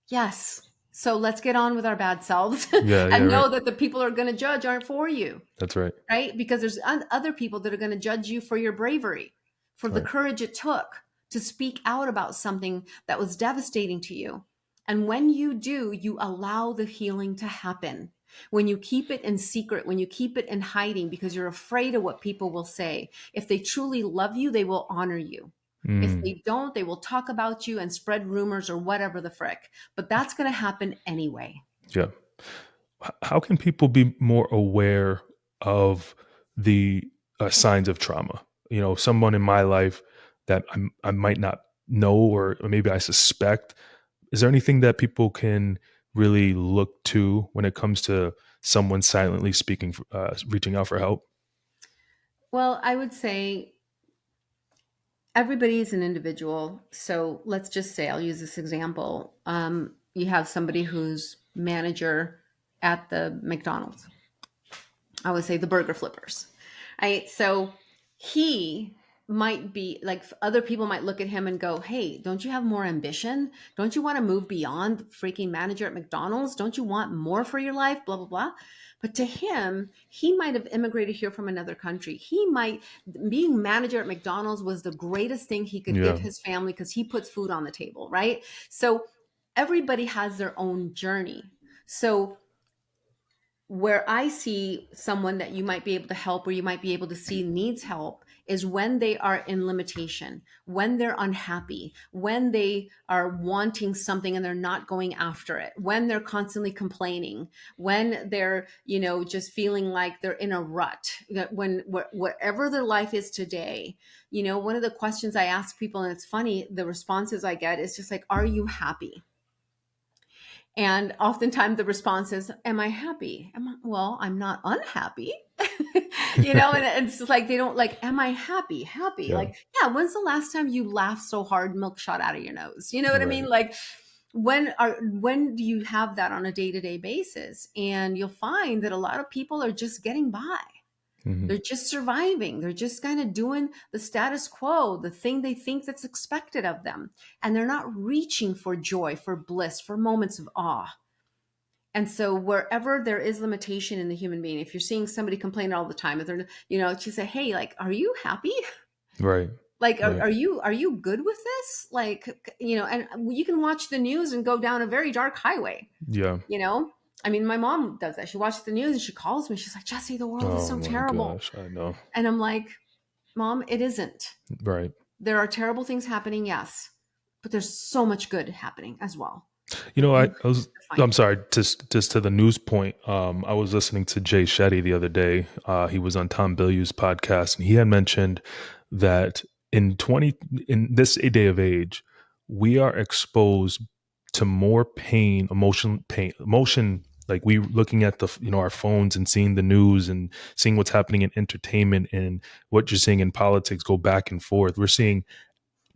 Yes. So let's get on with our bad selves Yeah. Yeah. and Right. know that the people who are going to judge aren't for you, That's right. right? Because there's other people that are going to judge you for your bravery, for the Right. courage it took to speak out about something that was devastating to you. And when you do, you allow the healing to happen. When you keep it in secret, when you keep it in hiding because you're afraid of what people will say, if they truly love you, they will honor you. If Mm. they don't, they will talk about you and spread rumors or whatever the frick. But that's going to happen anyway. Yeah. How can people be more aware of the signs of trauma? You know, someone in my life that I might not know, or maybe I suspect. Is there anything that people can really look to when it comes to someone silently speaking, reaching out for help? Well, I would say everybody is an individual. So let's just say, I'll use this example. You have somebody who's manager at the McDonald's. I would say the burger flippers, right? So he might be like, other people might look at him and go, "Hey, don't you have more ambition? Don't you want to move beyond freaking manager at McDonald's? Don't you want more for your life? Blah, blah, blah." But to him, he might have immigrated here from another country. Being manager at McDonald's was the greatest thing he could give Yeah. his family because he puts food on the table, right? So everybody has their own journey. So where I see someone that you might be able to help, or you might be able to see needs help, is when they are in limitation, when they're unhappy, when they are wanting something and they're not going after it, when they're constantly complaining, when they're, just feeling like they're in a rut, when whatever their life is today. One of the questions I ask people, and it's funny, the responses I get is just like, "Are you happy?" And oftentimes the response is, "Am I happy?" Well, I'm not unhappy. And it's just like, they don't like, "Am I happy?" Happy. Yeah. Like, yeah, when's the last time you laughed so hard, milk shot out of your nose? You know what I mean? Right. Like, when do you have that on a day-to-day basis? And you'll find that a lot of people are just getting by. Hmm. They're just surviving. They're just kind of doing the status quo, the thing they think that's expected of them. And they're not reaching for joy, for bliss, for moments of awe. And so wherever there is limitation in the human being, if you're seeing somebody complain all the time, if they're, to say, "Hey, like, are you happy? Right. Like, are, Right. are you good with this?" Like, and you can watch the news and go down a very dark highway, Yeah. you know? I mean, my mom does that. She watches the news and she calls me. She's like, "Jesse, the world is Oh so my terrible." gosh. I know. And I'm like, "Mom, it isn't. Right. There are terrible things happening, yes, but there's so much good happening as well. You know, You I, have I was, to find I'm it." sorry, just to the news point. I was listening to Jay Shetty the other day. He was on Tom Bilyeu's podcast, and he had mentioned that in this day of age, we are exposed to more emotion. Like, we looking at our phones and seeing the news and seeing what's happening in entertainment and what you're seeing in politics go back and forth. We're seeing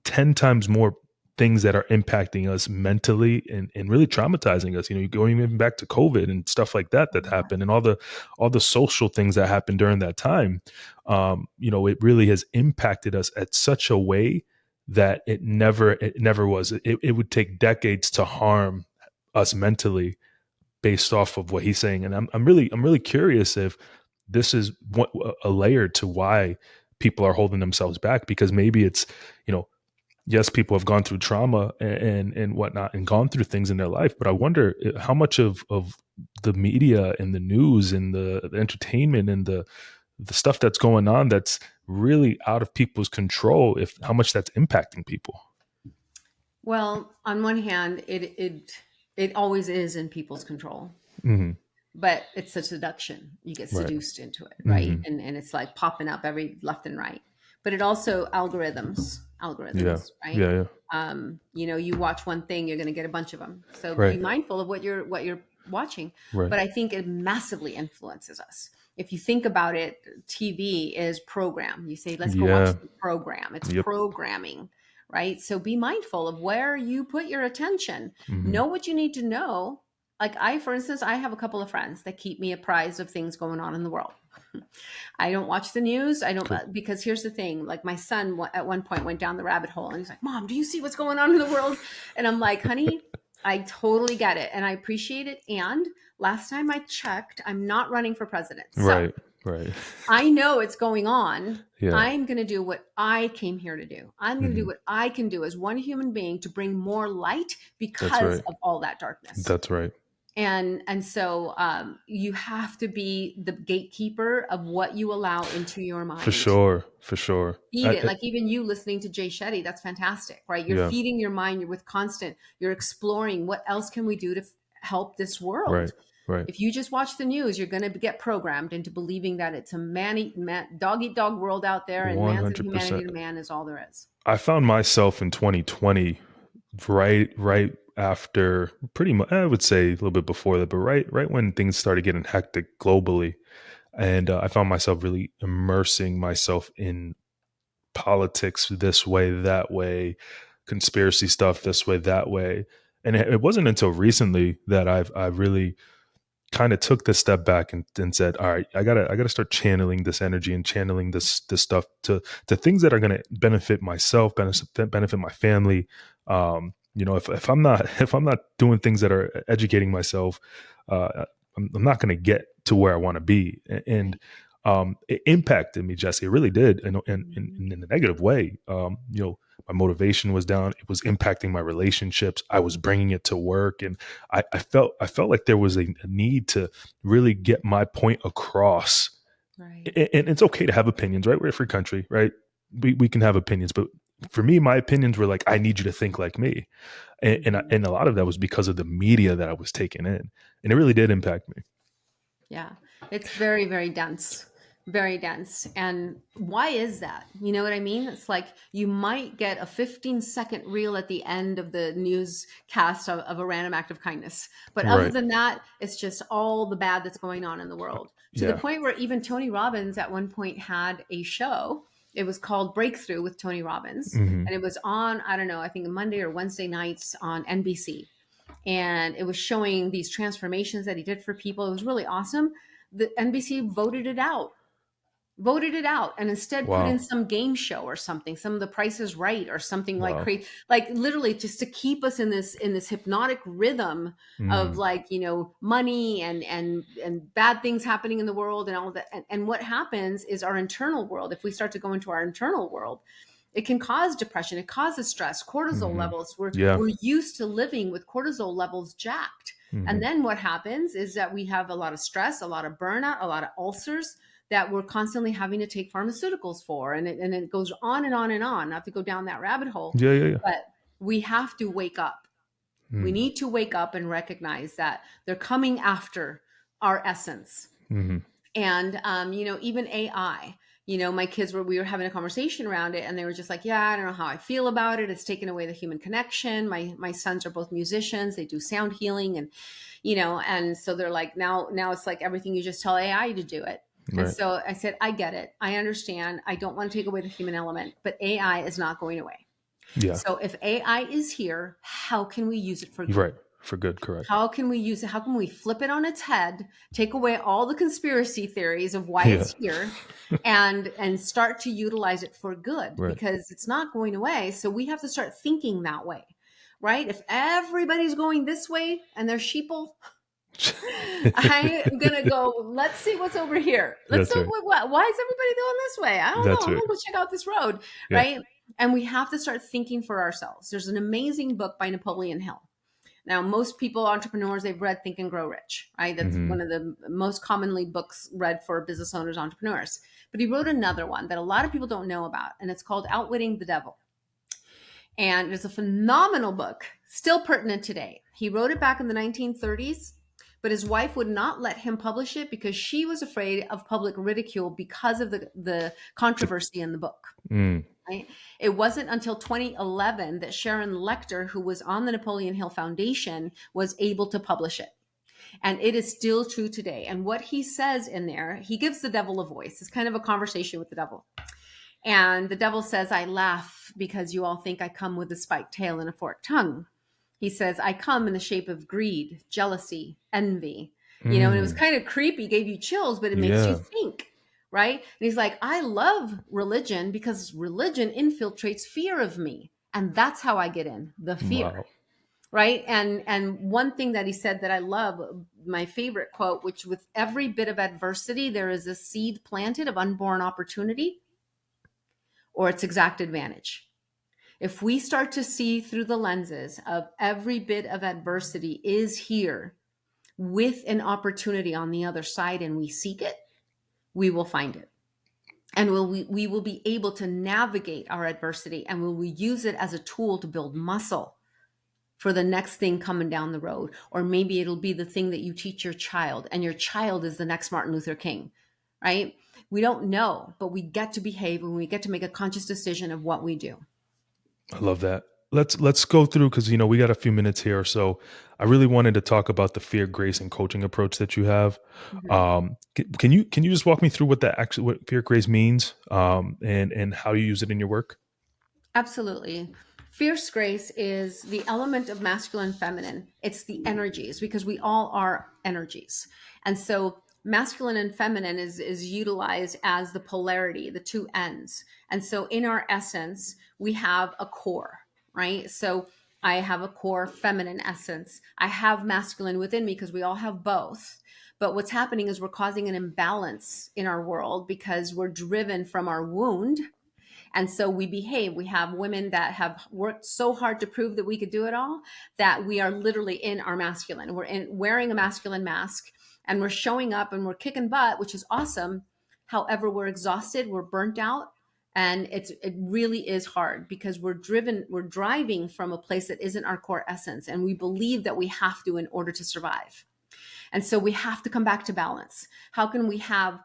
10 times more things that are impacting us mentally and really traumatizing us. You're going even back to COVID and stuff like that happened, and all the social things that happened during that time. It really has impacted us at such a way that it never was. It would take decades to harm us mentally based off of what he's saying. And I'm really curious if this is a layer to why people are holding themselves back, because maybe it's, you know, yes, people have gone through trauma and whatnot and gone through things in their life, but I wonder how much of the media and the news and the entertainment and the stuff that's going on that's really out of people's control, if how much that's impacting people. Well, on one hand, it always is in people's control, Hmm. but it's a seduction. You get Right. seduced into it, right? Hmm. And it's like popping up every left and right. But it also Yeah. algorithms, right? Yeah. Yeah. You watch one thing, you're going to get a bunch of them. So be Right. mindful of what you're watching. Right. But I think it massively influences us. If you think about it, TV is program. You say, "Let's go watch Yeah. the program." It's Yep. programming, right? So be mindful of where you put your attention. Hmm. Know what you need to know. Like, for instance, I have a couple of friends that keep me apprised of things going on in the world. I don't watch the news. I don't, Cool. because here's the thing. Like, my son at one point went down the rabbit hole and he's like, "Mom, do you see what's going on in the world?" And I'm like, "Honey, I totally get it and I appreciate it. And last time I checked, I'm not running for president. So Right. Right. I know it's going on. Yeah. I'm going to do what I came here to do. I'm going to do Hmm. what I can do as one human being to bring more light That's because right. of all that darkness." That's right. And so you have to be the gatekeeper of what you allow into your For mind. sure. For sure. Feed it. Like, even you listening to Jay Shetty, that's fantastic, right? You're Yeah. feeding your mind. You're exploring what else can we do to help this Right. world. Right. If you just watch the news, you're going to get programmed into believing that it's a dog eat dog world out there, and man's 100%. inhumanity to man is all there is. I found myself in 2020, right after, pretty much, I would say a little bit before that, but right when things started getting hectic globally, and I found myself really immersing myself in politics this way, that way, conspiracy stuff this way, that way. And it wasn't until recently that I really kind of took this step back and said, all right, I gotta start channeling this energy and channeling this stuff to things that are gonna benefit myself, benefit my family. If I'm not if I'm not doing things that are educating myself, I'm not gonna get to where I want to be. And Right. it impacted me, Jesse. It really did, Mhm. in a negative way. My motivation was down. It was impacting my relationships. I was bringing it to work, and I felt like there was a need to really get my point across. Right. And it's okay to have opinions, right? We're a free country, right? We can have opinions, but for me, my opinions were like, I need you to think like me, Mhm. and a lot of that was because of the media that I was taking in, and it really did impact me. Yeah, it's very, very dense, very dense. And why is that? You know what I mean? It's like you might get a 15-second reel at the end of the newscast of a random act of kindness. But other Right? than that, it's just all the bad that's going on in the world, to the Yeah. point where even Tony Robbins at one point had a show. It was called Breakthrough with Tony Robbins. Hmm. And it was on, I don't know, I think Monday or Wednesday nights on NBC, and it was showing these transformations that he did for people. It was really awesome. The NBC voted it out, and instead put in Wow. some game show or something, some of The Price is Right or something like Wow. crazy, like literally just to keep us in this hypnotic rhythm of, Mm. like, money and bad things happening in the world and all that. And what happens is our internal world, if we start to go into our internal world, it can cause depression, it causes stress, cortisol Hmm. levels. we're Yeah. we're used to living with cortisol levels jacked. And Hmm. then what happens is that we have a lot of stress, a lot of burnout, a lot of ulcers that we're constantly having to take pharmaceuticals for. And it goes on and on and on, not to go down that rabbit hole. Yeah. Yeah. Yeah. But we have to wake up. We Mm. need to wake up and recognize that they're coming after our essence. Hmm. And even AI, my kids we were having a conversation around it, and they were just like, yeah, I don't know how I feel about it. It's taken away the human connection. My sons are both musicians, they do sound healing, and so they're like, now it's like everything, you just tell AI to do it. And Right. so I said, I get it, I understand, I don't want to take away the human element, but AI is not going away. Yeah. So if AI is here, how can we use it for You're good? right. For good. Correct. How can we use it? How can we flip it on its head, take away all the conspiracy theories of why Yeah. it's here, and start to utilize it for good? Right. Because it's not going away. So we have to start thinking that way, right? If everybody's going this way and they're sheeple, I am gonna go. Let's see what's over here. Let's That's see right. why is everybody going this way? I don't know. That's I'm right. gonna go check out this road, Yeah. right? And we have to start thinking for ourselves. There's an amazing book by Napoleon Hill. Now, most people, entrepreneurs, they've read Think and Grow Rich, right? That's Hmm. one of the most commonly books read for business owners, entrepreneurs. But he wrote another one that a lot of people don't know about, and it's called Outwitting the Devil. And it's a phenomenal book, still pertinent today. He wrote it back in the 1930s, but his wife would not let him publish it because she was afraid of public ridicule because of the controversy in the book. Mm. Right? It wasn't until 2011 that Sharon Lecter, who was on the Napoleon Hill Foundation, was able to publish it. And it is still true today. And what he says in there, he gives the devil a voice. It's kind of a conversation with the devil. And the devil says, I laugh because you all think I come with a spiked tail and a forked tongue. He says, I come in the shape of greed, jealousy, envy. And it was Mm. kind of creepy, gave you chills, but it makes you Yeah. think, right? And he's like, I love religion because religion infiltrates fear of me. And that's how I get in, the fear. Wow. Right. And one thing that he said that I love, my favorite quote, which with every bit of adversity, there is a seed planted of unborn opportunity or its exact advantage. If we start to see through the lenses of every bit of adversity is here with an opportunity on the other side, and we seek it, we will find it. And we will be able to navigate our adversity, and will we use it as a tool to build muscle for the next thing coming down the road. Or maybe it'll be the thing that you teach your child, and your child is the next Martin Luther King, right? We don't know, but we get to behave and we get to make a conscious decision of what we do. I love that. Let's go through, because we got a few minutes here. So I really wanted to talk about the fear, grace, and coaching approach that you have. Mhm. Can you just walk me through what fear, grace means, and how you use it in your work? Absolutely. Fierce grace is the element of masculine and feminine. It's the energies, because we all are energies. And so masculine and feminine is utilized as the polarity, the two ends. And so in our essence, we have a core, right? So I have a core feminine essence. I have masculine within me because we all have both. But what's happening is we're causing an imbalance in our world because we're driven from our wound, and so we behave. We have women that have worked so hard to prove that we could do it all, that we are literally in our masculine. Wearing a masculine mask, and we're showing up and we're kicking butt, which is awesome. However, we're exhausted, we're burnt out, and it really is hard because we're driving from a place that isn't our core essence, and we believe that we have to in order to survive. And so we have to come back to balance. How can we have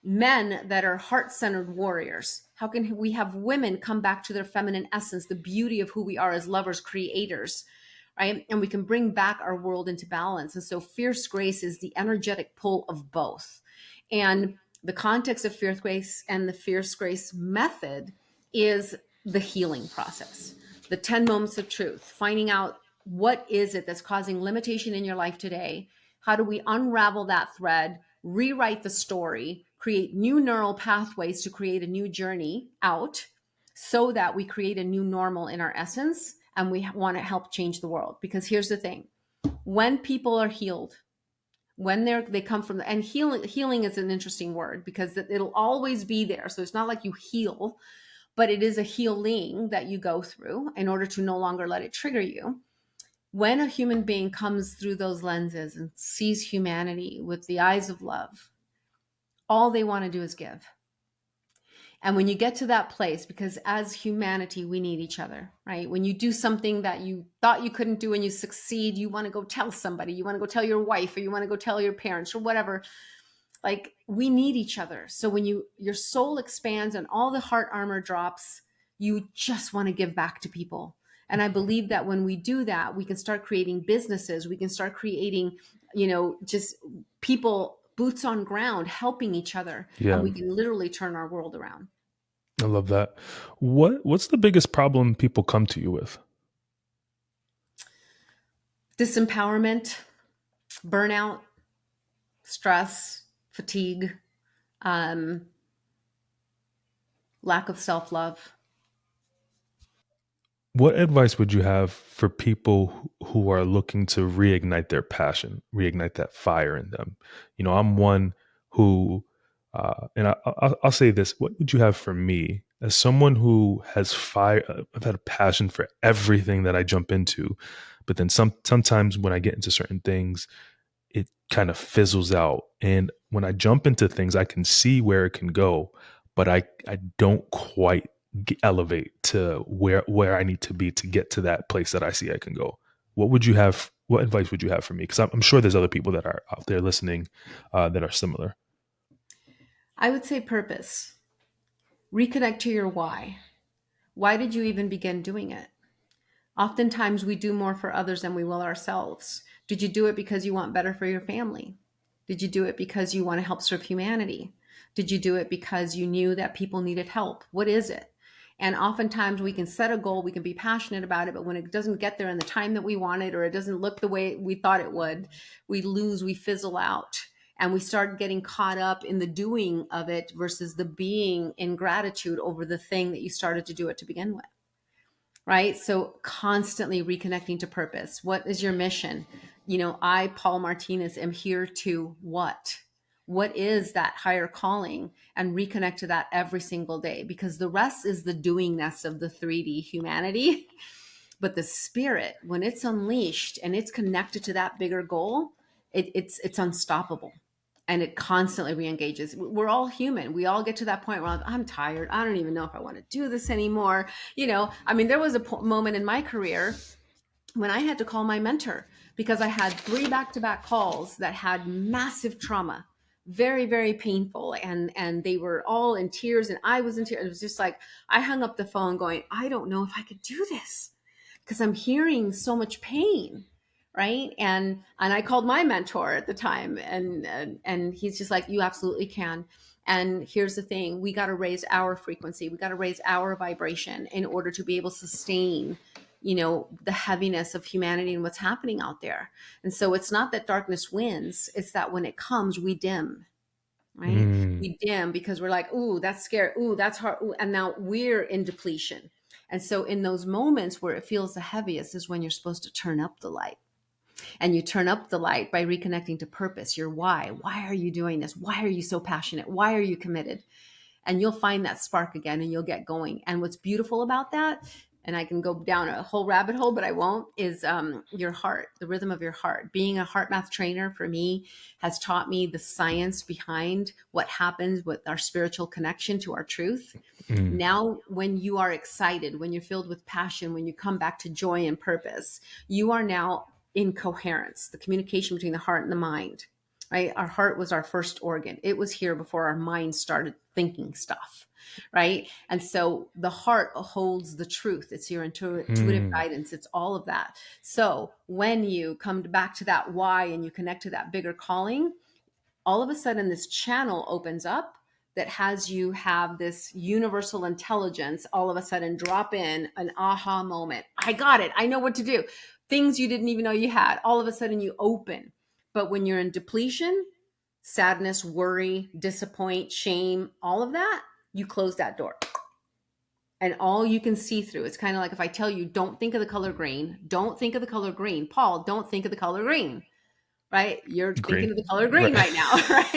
men that are heart-centered warriors? How can we have women come back to their feminine essence, the beauty of who we are as lovers, creators, right? And we can bring back our world into balance. And so fierce grace is the energetic pull of both. And the context of fierce grace and the fierce grace method is the healing process, the 10 moments of truth, finding out what is it that's causing limitation in your life today. How do we unravel that thread, rewrite the story, create new neural pathways to create a new journey out, so that we create a new normal in our essence, and we want to help change the world. Because here's the thing: when people are healed, when they come from and healing is an interesting word because it'll always be there. So it's not like you heal, but it is a healing that you go through in order to no longer let it trigger you. When a human being comes through those lenses and sees humanity with the eyes of love, all they want to do is give. And when you get to that place, because as humanity, we need each other, right? When you do something that you thought you couldn't do and you succeed, you want to go tell somebody, you want to go tell your wife, or you want to go tell your parents or whatever. Like, we need each other. So when your soul expands and all the heart armor drops, you just want to give back to people. And I believe that when we do that, we can start creating businesses. We can start creating, just people, boots on ground, helping each other. And Yeah, we can literally turn our world around. I love that. What's the biggest problem people come to you with? Disempowerment, burnout, stress, fatigue, um, lack of self love. What advice would you have for people who are looking to reignite their passion, reignite that fire in them? I'm one who, and I'll say this: what would you have for me as someone who has fire? I've had a passion for everything that I jump into, but then sometimes when I get into certain things, it kind of fizzles out. And when I jump into things, I can see where it can go, but I don't quite elevate to where I need to be to get to that place that I see I can go. What advice would you have for me? Because I'm sure there's other people that are out there listening that are similar. I would say purpose. Reconnect to your why. Why did you even begin doing it? Oftentimes, we do more for others than we will ourselves. Did you do it because you want better for your family? Did you do it because you want to help serve humanity? Did you do it because you knew that people needed help? What is it? And oftentimes we can set a goal, we can be passionate about it, but when it doesn't get there in the time that we wanted, or it doesn't look the way we thought it would, we lose, we fizzle out. And we start getting caught up in the doing of it versus the being in gratitude over the thing that you started to do it to begin with. Right? So constantly reconnecting to purpose. What is your mission? I, Paul Martinez, am here to what? What is that higher calling? And reconnect to that every single day, because the rest is the doingness of the 3D humanity. But the spirit, when it's unleashed and it's connected to that bigger goal, it's unstoppable. And it constantly re-engages. We're all human. We all get to that point where I'm tired. I don't even know if I want to do this anymore. There was a moment in my career when I had to call my mentor because I had 3 back-to-back calls that had massive trauma, very, very painful. And they were all in tears and I was in tears. It was just like, I hung up the phone going, I don't know if I could do this because I'm hearing so much pain. Right. And I called my mentor at the time and he's just like, you absolutely can. And here's the thing, we got to raise our frequency. We got to raise our vibration in order to be able to sustain, the heaviness of humanity and what's happening out there. And so it's not that darkness wins, it's that when it comes, we dim, right? Mm, We dim because we're like, ooh, that's scary. Ooh, that's hard. Ooh, and now we're in depletion. And so in those moments where it feels the heaviest is when you're supposed to turn up the light. And you turn up the light by reconnecting to purpose, your why. Why are you doing this? Why are you so passionate? Why are you committed? And you'll find that spark again and you'll get going. And what's beautiful about that, and I can go down a whole rabbit hole, but I won't, is your heart, the rhythm of your heart. Being a heart math trainer for me has taught me the science behind what happens with our spiritual connection to our truth. mm, Now, when you are excited, when you're filled with passion, when you come back to joy and purpose, you are now in coherence, the communication between the heart and the mind. Right? Our heart was our first organ. It was here before our mind started thinking stuff, right? And so the heart holds the truth. It's your intuitive mm. guidance. It's all of that. So when you come back to that why and you connect to that bigger calling, all of a sudden this channel opens up that has you have this universal intelligence all of a sudden drop in an aha moment. I got it. I know what to do. Things you didn't even know you had. All of a sudden you open. But when you're in depletion, sadness, worry, disappoint, shame, all of that, you close that door. And all you can see through, it's kind of like if I tell you, don't think of the color green, don't think of the color green. Paul, don't think of the color green, right? You're thinking Green. of the color green Right. right now, right?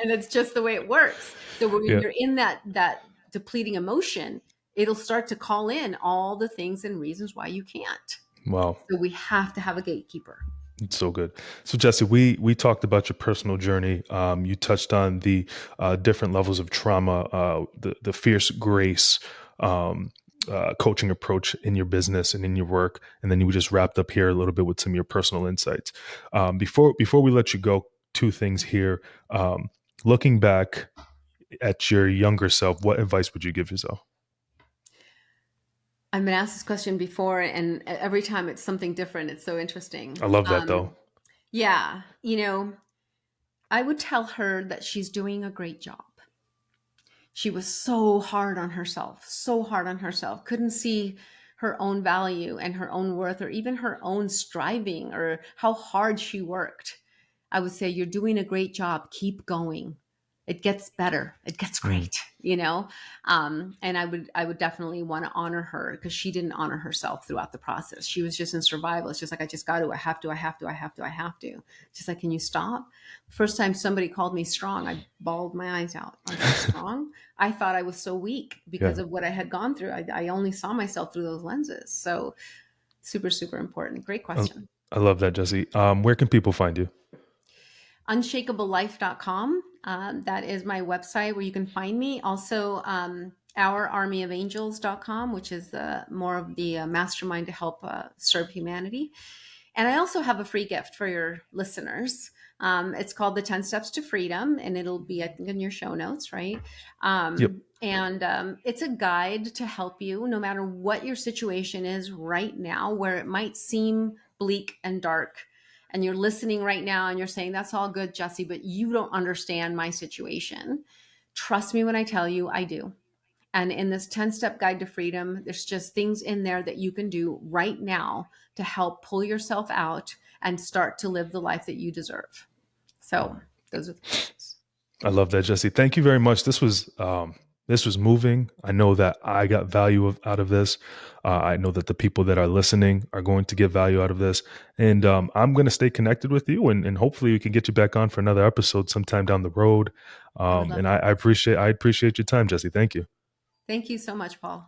And it's just the way it works. So when Yeah. you're in that depleting emotion, it'll start to call in all the things and reasons why you can't. Wow. So we have to have a gatekeeper. It's so good. So Jesse, we talked about your personal journey. You touched on the different levels of trauma, the fierce grace coaching approach in your business and in your work, and then you just wrapped up here a little bit with some of your personal insights. Before we let you go, two things here. Looking back at your younger self, what advice would you give yourself? I've been asked this question before, and every time it's something different. It's so interesting. I love that though. Yeah, I would tell her that she's doing a great job. She was so hard on herself, so hard on herself, couldn't see her own value and her own worth, or even her own striving, or how hard she worked. I would say, you're doing a great job. Keep going. It gets better. It gets Mm, great. And I would definitely want to honor her because she didn't honor herself throughout the process. She was just in survival. It's just like, I just got to, I have to, I have to, I have to, I have to. Just like, can you stop? First time somebody called me strong, I bawled my eyes out. I'm strong. I thought I was so weak because yeah. of what I had gone through. I only saw myself through those lenses. So super, super important. Great I, question. I love that, Jesse. Where can people find you? Unshakablelife.com. That is my website where you can find me. Also, ourarmyofangels.com, which is more of the mastermind to help serve humanity. And I also have a free gift for your listeners. It's called the 10 Steps to Freedom, and it'll be, I think, in your show notes, right? Yep. And it's a guide to help you no matter what your situation is right now, where it might seem bleak and dark. And you're listening right now and you're saying, that's all good, Jesse, but you don't understand my situation. Trust me when I tell you, I do. And in this 10-step guide to freedom, there's just things in there that you can do right now to help pull yourself out and start to live the life that you deserve. So those are the questions. I love that, Jesse. Thank you very much. This was moving. I know that I got value out of this. I know that the people that are listening are going to get value out of this, and I'm going to stay connected with you, and hopefully we can get you back on for another episode sometime down the road. I would love And that. I appreciate your time, Jesse. Thank you. Thank you so much, Paul.